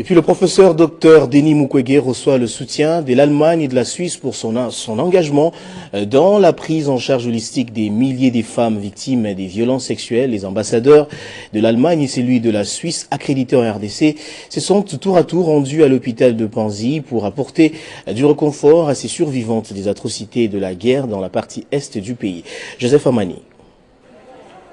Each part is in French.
Et puis le professeur Dr Denis Mukwege reçoit le soutien de l'Allemagne et de la Suisse pour son engagement dans la prise en charge holistique des milliers de femmes victimes des violences sexuelles. Les ambassadeurs de l'Allemagne et celui de la Suisse accrédités en RDC se sont tour à tour rendus à l'hôpital de Panzi pour apporter du réconfort à ces survivantes des atrocités de la guerre dans la partie est du pays. Joseph Amani.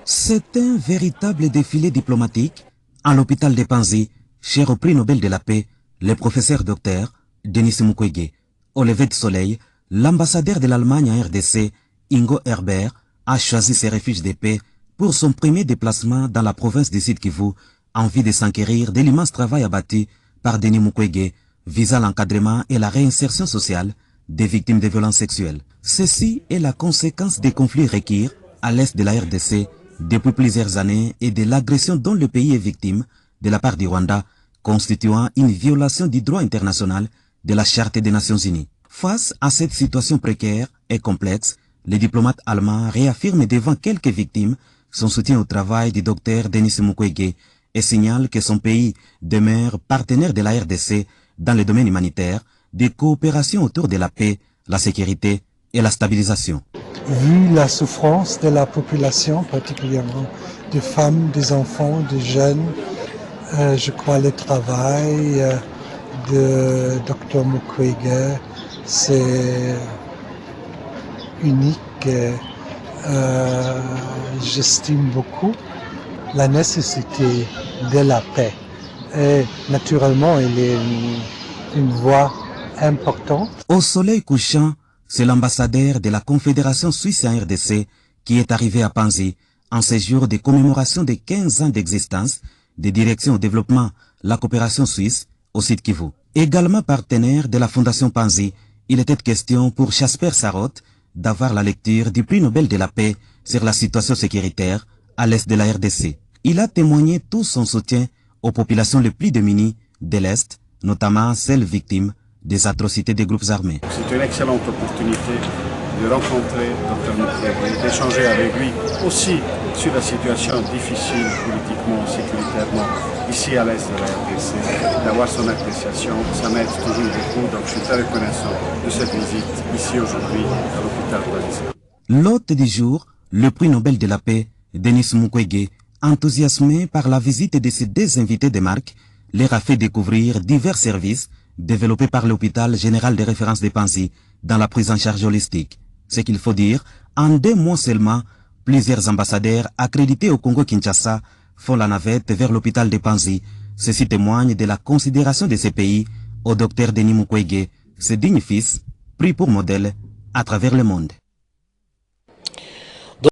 C'est un véritable défilé diplomatique à l'hôpital de Panzi, cher au prix Nobel de la paix, le professeur docteur Denis Mukwege. Au lever du soleil, l'ambassadeur de l'Allemagne en RDC, Ingo Herbert, a choisi ces refuges de paix pour son premier déplacement dans la province du Sud Kivu, en vue de s'enquérir de l'immense travail abattu par Denis Mukwege visant l'encadrement et la réinsertion sociale des victimes de violences sexuelles. Ceci est la conséquence des conflits requis à l'est de la RDC depuis plusieurs années et de l'agression dont le pays est victime de la part du Rwanda, constituant une violation du droit international de la Charte des Nations Unies. Face à cette situation précaire et complexe, les diplomates allemands réaffirment devant quelques victimes son soutien au travail du docteur Denis Mukwege et signalent que son pays demeure partenaire de la RDC dans le domaine humanitaire, des coopérations autour de la paix, la sécurité et la stabilisation. Vu la souffrance de la population, particulièrement des femmes, des enfants, des jeunes, je crois le travail de Dr Mukwege, c'est unique. J'estime beaucoup la nécessité de la paix. Et naturellement, il est une voie importante. Au soleil couchant, c'est l'ambassadeur de la Confédération suisse en RDC qui est arrivé à Panzi en ces jours de commémoration de 15 ans d'existence des directions au développement, la coopération suisse au Sud Kivu. Également partenaire de la Fondation Panzi, il était question pour Jasper Sarotte d'avoir la lecture du prix Nobel de la paix sur la situation sécuritaire à l'est de la RDC. Il a témoigné tout son soutien aux populations les plus démunies de l'Est, notamment celles victimes des atrocités des groupes armés. C'est une excellente opportunité de rencontrer Dr Mukwege, d'échanger avec lui aussi sur la situation difficile politiquement, sécuritairement, ici à l'est de la RDC, d'avoir son appréciation, ça m'aide toujours beaucoup, donc je suis très reconnaissant de cette visite ici aujourd'hui à l'hôpital Panzi. L'hôte du jour, le prix Nobel de la paix, Denis Mukwege, enthousiasmé par la visite de ces deux invités de marque, leur a fait découvrir divers services développés par l'hôpital général de référence de Panzi dans la prise en charge holistique. Ce qu'il faut dire, en 2 mois seulement, plusieurs ambassadeurs accrédités au Congo-Kinshasa font la navette vers l'hôpital de Panzi. Ceci témoigne de la considération de ces pays au docteur Denis Mukwege, ce digne fils, pris pour modèle à travers le monde.